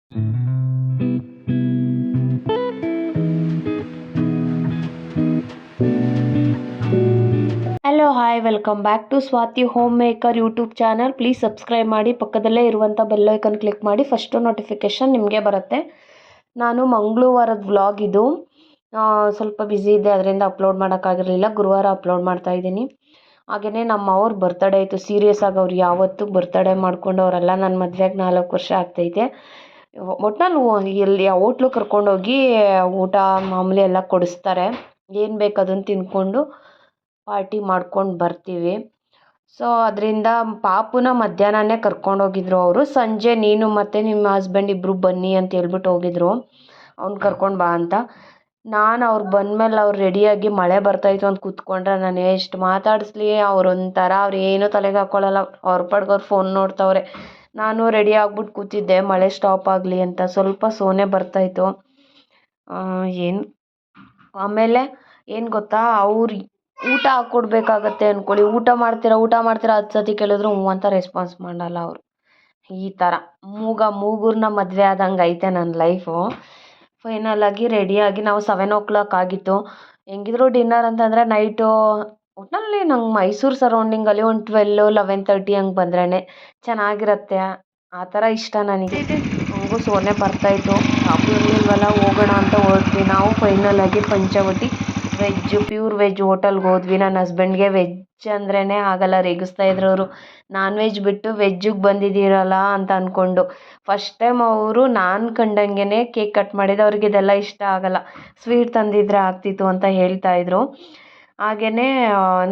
Hello hi welcome back to Swathi home maker YouTube channel. Please subscribe ಮಾಡಿ, ಪಕ್ಕದಲ್ಲೇ ಇರುವಂಥ bell icon click ಮಾಡಿ, first notification ನಿಮಗೆ ಬರುತ್ತೆ. ನಾನು ಮಂಗಳವಾರದ ವ್ಲಾಗ್ ಇದು. ಸ್ವಲ್ಪ ಬ್ಯುಸಿ ಇದ್ದೆ, ಅದರಿಂದ ಅಪ್ಲೋಡ್ ಮಾಡೋಕ್ಕಾಗಿರಲಿಲ್ಲ. ಗುರುವಾರ ಅಪ್ಲೋಡ್ ಮಾಡ್ತಾಯಿದ್ದೀನಿ. ಹಾಗೆಯೇ ನಮ್ಮ ಅವ್ರ ಬರ್ತಡೇ ಇತ್ತು. ಸೀರಿಯಸ್ ಆಗಿ ಅವ್ರು ಯಾವತ್ತೂ ಬರ್ತಡೇ ಮಾಡ್ಕೊಂಡು ಅವರೆಲ್ಲ ನನ್ನ ಮದುವೆಗೆ 4 ವರ್ಷ ಆಗ್ತೈತೆ. ಒಟ್ಟಿನಲ್ಲಿ ಎಲ್ಲಿ ಹೋಟ್ಲು ಕರ್ಕೊಂಡೋಗಿ ಊಟ ಮಾಮೂಲಿ ಎಲ್ಲ ಕೊಡಿಸ್ತಾರೆ. ಏನು ಬೇಕು ಅದನ್ನು ತಿಂದ್ಕೊಂಡು ಪಾರ್ಟಿ ಮಾಡ್ಕೊಂಡು ಬರ್ತೀವಿ. ಸೊ ಅದರಿಂದ ಪಾಪುನ ಮಧ್ಯಾಹ್ನನೇ ಕರ್ಕೊಂಡೋಗಿದ್ರು ಅವರು. ಸಂಜೆ ನೀನು ಮತ್ತು ನಿಮ್ಮ ಹಸ್ಬೆಂಡ್ ಇಬ್ಬರು ಬನ್ನಿ ಅಂತ ಹೇಳ್ಬಿಟ್ಟು ಹೋಗಿದ್ರು, ಅವ್ನು ಕರ್ಕೊಂಡು ಬಾ ಅಂತ. ನಾನು ಅವ್ರು ಬಂದಮೇಲೆ ಅವ್ರು ರೆಡಿಯಾಗಿ ಮಳೆ ಬರ್ತಾಯಿತ್ತು ಅಂತ ಕೂತ್ಕೊಂಡ್ರೆ ನಾನು ಎಷ್ಟು ಮಾತಾಡಿಸ್ಲಿ ಅವ್ರೊಂಥರ, ಅವ್ರು ಏನೂ ತಲೆಗೆ ಹಾಕ್ಕೊಳ್ಳಲ್ಲ. ಅವ್ರ ಪಾಡ್ಗೆ ಅವ್ರು ಫೋನ್ ನೋಡ್ತವ್ರೆ. ನಾನು ರೆಡಿ ಆಗ್ಬಿಟ್ಟು ಕೂತಿದ್ದೆ ಮಳೆ ಸ್ಟಾಪ್ ಆಗಲಿ ಅಂತ. ಸ್ವಲ್ಪ ಸೋನೆ ಬರ್ತಾಯಿತ್ತು. ಏನು ಆಮೇಲೆ ಏನು ಗೊತ್ತಾ, ಅವ್ರು ಊಟ ಹಾಕ್ಕೊಡ್ಬೇಕಾಗತ್ತೆ ಅಂದ್ಕೊಳ್ಳಿ. ಊಟ ಮಾಡ್ತೀರಾ 10 ಸತಿ ಕೇಳಿದ್ರು ಹ್ಞೂ ಅಂತ ರೆಸ್ಪಾನ್ಸ್ ಮಾಡಲ್ಲ ಅವರು. ಈ ಥರ ಮೂಗೂರನ್ನ ಮದುವೆ ಆದಂಗೆ ಐತೆ ನನ್ನ ಲೈಫು. ಫೈನಲಾಗಿ ರೆಡಿಯಾಗಿ ನಾವು 7 o'clock ಆಗಿತ್ತು. ಹೆಂಗಿದ್ರು ಡಿನ್ನರ್ ಅಂತಂದರೆ ನೈಟು ಒಟ್ಟಿನಲ್ಲಿ ನಂಗೆ ಮೈಸೂರು ಸರೌಂಡಿಂಗಲ್ಲಿ ಒಂದು 12-11:30 ಹಂಗೆ ಬಂದ್ರೇ ಚೆನ್ನಾಗಿರುತ್ತೆ. ಆ ಥರ ಇಷ್ಟ ನನಗೆ. ಹಂಗೂ ಸೋನೆ ಬರ್ತಾಯಿತ್ತು. ಕಾಫಿ ಇರಲಿಲ್ವಲ್ಲ, ಹೋಗೋಣ ಅಂತ ಹೊರಟ್ವಿ. ನಾವು ಫೈನಲಾಗಿ ಪಂಚವಟಿ ಪ್ಯೂರ್ ವೆಜ್ ಹೋಟೆಲ್ಗೆ ಹೋದ್ವಿ. ನನ್ನ ಹಸ್ಬೆಂಡ್ಗೆ ವೆಜ್ ಅಂದ್ರೇ ಆಗಲ್ಲ, ರೇಗಿಸ್ತಾ ಇದ್ರು ಅವರು. ನಾನ್ ವೆಜ್ ಬಿಟ್ಟು ವೆಜ್ಜಿಗೆ ಬಂದಿದ್ದೀರಲ್ಲ ಅಂತ ಅಂದ್ಕೊಂಡು. ಫಸ್ಟ್ ಟೈಮ್ ಅವರು ನಾನು ಕಂಡಂಗೆ ಕೇಕ್ ಕಟ್ ಮಾಡಿದ್ದು. ಅವ್ರಿಗೆ ಇದೆಲ್ಲ ಇಷ್ಟ ಆಗಲ್ಲ, ಸ್ವೀಟ್ ತಂದಿದ್ರೆ ಆಗ್ತಿತ್ತು ಅಂತ ಹೇಳ್ತಾಯಿದ್ರು. ಹಾಗೆಯೇ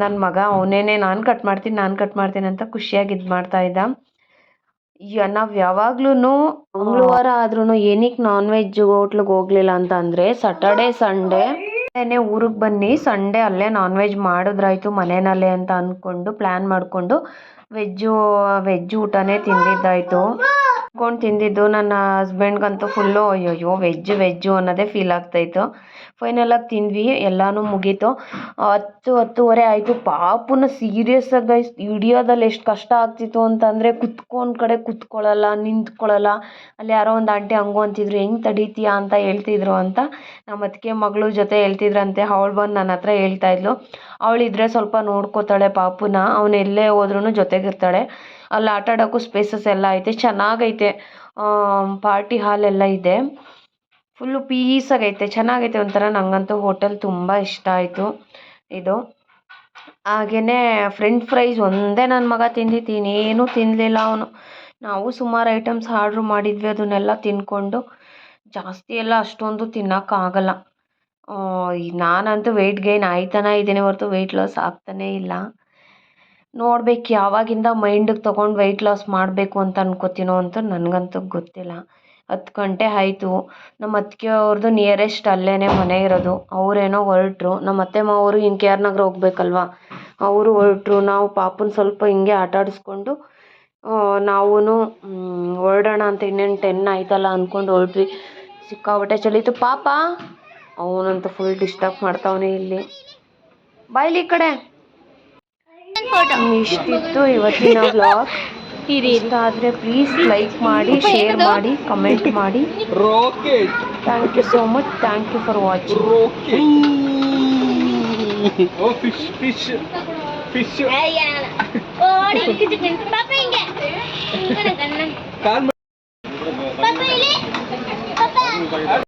ನನ್ನ ಮಗ ಅವನೇನೆ ನಾನು ಕಟ್ ಮಾಡ್ತೀನಿ ಅಂತ ಖುಷಿಯಾಗಿ ಇದು ಮಾಡ್ತಾಯಿದ್ದ. ನಾವು ಯಾವಾಗ್ಲೂ ಮಂಗಳವಾರ ಆದ್ರೂ ಏನಕ್ಕೆ ನಾನ್ ವೆಜ್ ಹೋಟ್ಲಿಗೆ ಹೋಗಲಿಲ್ಲ ಅಂತ ಅಂದರೆ, ಸ್ಯಾಟರ್ಡೆ ಸಂಡೇ ಊರಿಗೆ ಬನ್ನಿ, ಸಂಡೇ ಅಲ್ಲೇ ನಾನ್ ವೆಜ್ ಮಾಡಿದ್ರಾಯ್ತು ಮನೆಯಲ್ಲೇ ಅಂತ ಅಂದ್ಕೊಂಡು ಪ್ಲ್ಯಾನ್ ಮಾಡಿಕೊಂಡು ವೆಜ್ ಊಟನೇ ತಿಂದಿದ್ದಾಯಿತು. ತಿಂದಿದ್ದು ನನ್ನ ಹಸ್ಬೆಂಡ್ಗಂತೂ ಫುಲ್ಲು ಅಯ್ಯೋ ವೆಜ್ಜು ಅನ್ನೋದೇ ಫೀಲ್ ಆಗ್ತಾಯಿತ್ತು. ಫೈನಲಾಗಿ ತಿಂದ್ವಿ, ಎಲ್ಲನೂ ಮುಗೀತು. 10-10:30 ಆಯಿತು. ಪಾಪುನ ಸೀರಿಯಸ್ಸಾಗಿ ಹಿಡಿಯೋದಲ್ಲಿ ಎಷ್ಟು ಕಷ್ಟ ಆಗ್ತಿತ್ತು ಅಂತಂದರೆ, ಒಂದು ಕಡೆ ಕುತ್ಕೊಳ್ಳಲ್ಲ, ನಿಂತ್ಕೊಳ್ಳಲ್ಲ. ಅಲ್ಲಿ ಯಾರೋ ಒಂದು ಆಂಟಿ ಹಂಗೂ ಅಂತಿದ್ರು, ಹೆಂಗೆ ತಡೀತೀಯಾ ಅಂತ ಹೇಳ್ತಿದ್ರು ಅಂತ. ನಮ್ಮ ಅತ್ತಿಗೆ ಮಗಳು ಜೊತೆ ಹೇಳ್ತಿದ್ರಂತೆ. ಅವಳು ಬಂದು ನನ್ನ ಹತ್ರ ಹೇಳ್ತಾಯಿದ್ಲು, ಅವಳಿದ್ರೆ ಸ್ವಲ್ಪ ನೋಡ್ಕೋತಾಳೆ ಪಾಪುನ, ಅವನು ಎಲ್ಲೇ ಹೋದ್ರೂ ಜೊತೆಗಿರ್ತಾಳೆ. ಅಲ್ಲಿ ಆಟ ಆಡೋಕ್ಕೂ ಸ್ಪೇಸಸ್ ಎಲ್ಲ ಐತೆ, ಚೆನ್ನಾಗೈತೆ. ಪಾರ್ಟಿ ಹಾಲ್ ಎಲ್ಲ ಇದೆ. ಫುಲ್ಲು ಪೀಸಾಗೈತೆ, ಚೆನ್ನಾಗೈತೆ ಒಂಥರ. ನನಗಂತೂ ಹೋಟೆಲ್ ತುಂಬ ಇಷ್ಟ ಆಯಿತು ಇದು. ಹಾಗೆಯೇ ಫ್ರೆಂಚ್ ಫ್ರೈಸ್ ಒಂದೇ ನನ್ನ ಮಗ ತಿಂದಿದ್ದೀನಿ, ಏನೂ ತಿನ್ನಲಿಲ್ಲ ಅವನು. ನಾವು ಸುಮಾರು ಐಟಮ್ಸ್ ಆರ್ಡ್ರ್ ಮಾಡಿದ್ವಿ, ಅದನ್ನೆಲ್ಲ ತಿಂದ್ಕೊಂಡು. ಜಾಸ್ತಿ ಎಲ್ಲ ಅಷ್ಟೊಂದು ತಿನ್ನೋಕ್ಕಾಗಲ್ಲ. ನಾನಂತೂ ವೆಯ್ಟ್ ಗೈನ್ ಆಯ್ತಾನೆ ಇದ್ದೀನಿ ಹೊರತು ವೆಯ್ಟ್ ಲಾಸ್ ಆಗ್ತಾನೇ ಇಲ್ಲ. ನೋಡ್ಬೇಕು ಯಾವಾಗಿಂದ ಮೈಂಡಿಗೆ ತೊಗೊಂಡು ವೆಯ್ಟ್ ಲಾಸ್ ಮಾಡಬೇಕು ಅಂತ ಅನ್ಕೋತೀನೋ ಅಂತ ನನಗಂತೂ ಗೊತ್ತಿಲ್ಲ. 10 ಗಂಟೆ ಆಯಿತು. ನಮ್ಮ ಅತ್ತಿಗೆ ಅವ್ರದ್ದು ನಿಯರೆಸ್ಟ್ ಅಲ್ಲೇ ಮನೆ ಇರೋದು. ಅವರೇನೋ ಹೊರಟ್ರು. ನಮ್ಮ ಅತ್ತೆ ಮಾವರು ಇನ್ನು ಕೆ ಆರ್ ನಗರ ಹೋಗ್ಬೇಕಲ್ವ, ಅವರು ಹೊರಟ್ರು. ನಾವು ಪಾಪುನ ಸ್ವಲ್ಪ ಹಿಂಗೆ ಆಟ ಆಡಿಸ್ಕೊಂಡು ನಾವೂ ಹೊರಡೋಣ ಅಂತ. ಇನ್ನೇನು 10 ಆಯ್ತಲ್ಲ ಅಂದ್ಕೊಂಡು ಹೊರಟ್ವಿ. ಸಿಕ್ಕಾಬಟ್ಟೆ ಚಳಿತು. ಪಾಪ ಅವನಂತೂ ಫುಲ್ ಡಿಸ್ಟರ್ಬ್ ಮಾಡ್ತಾವನೆ ಇಲ್ಲಿ. ಬಾಯ್ಲಿ ಈ ಕಡೆ. ಇಷ್ಟಿತ್ತು ಇವತ್ತಿನ ವ್ಲಾಗ್. ಇಷ್ಟ ಆದರೆ ಪ್ಲೀಸ್ ಲೈಕ್ ಮಾಡಿ, ಶೇರ್ ಮಾಡಿ, ಕಮೆಂಟ್ ಮಾಡಿ. Thank you so much. Thank you for watching.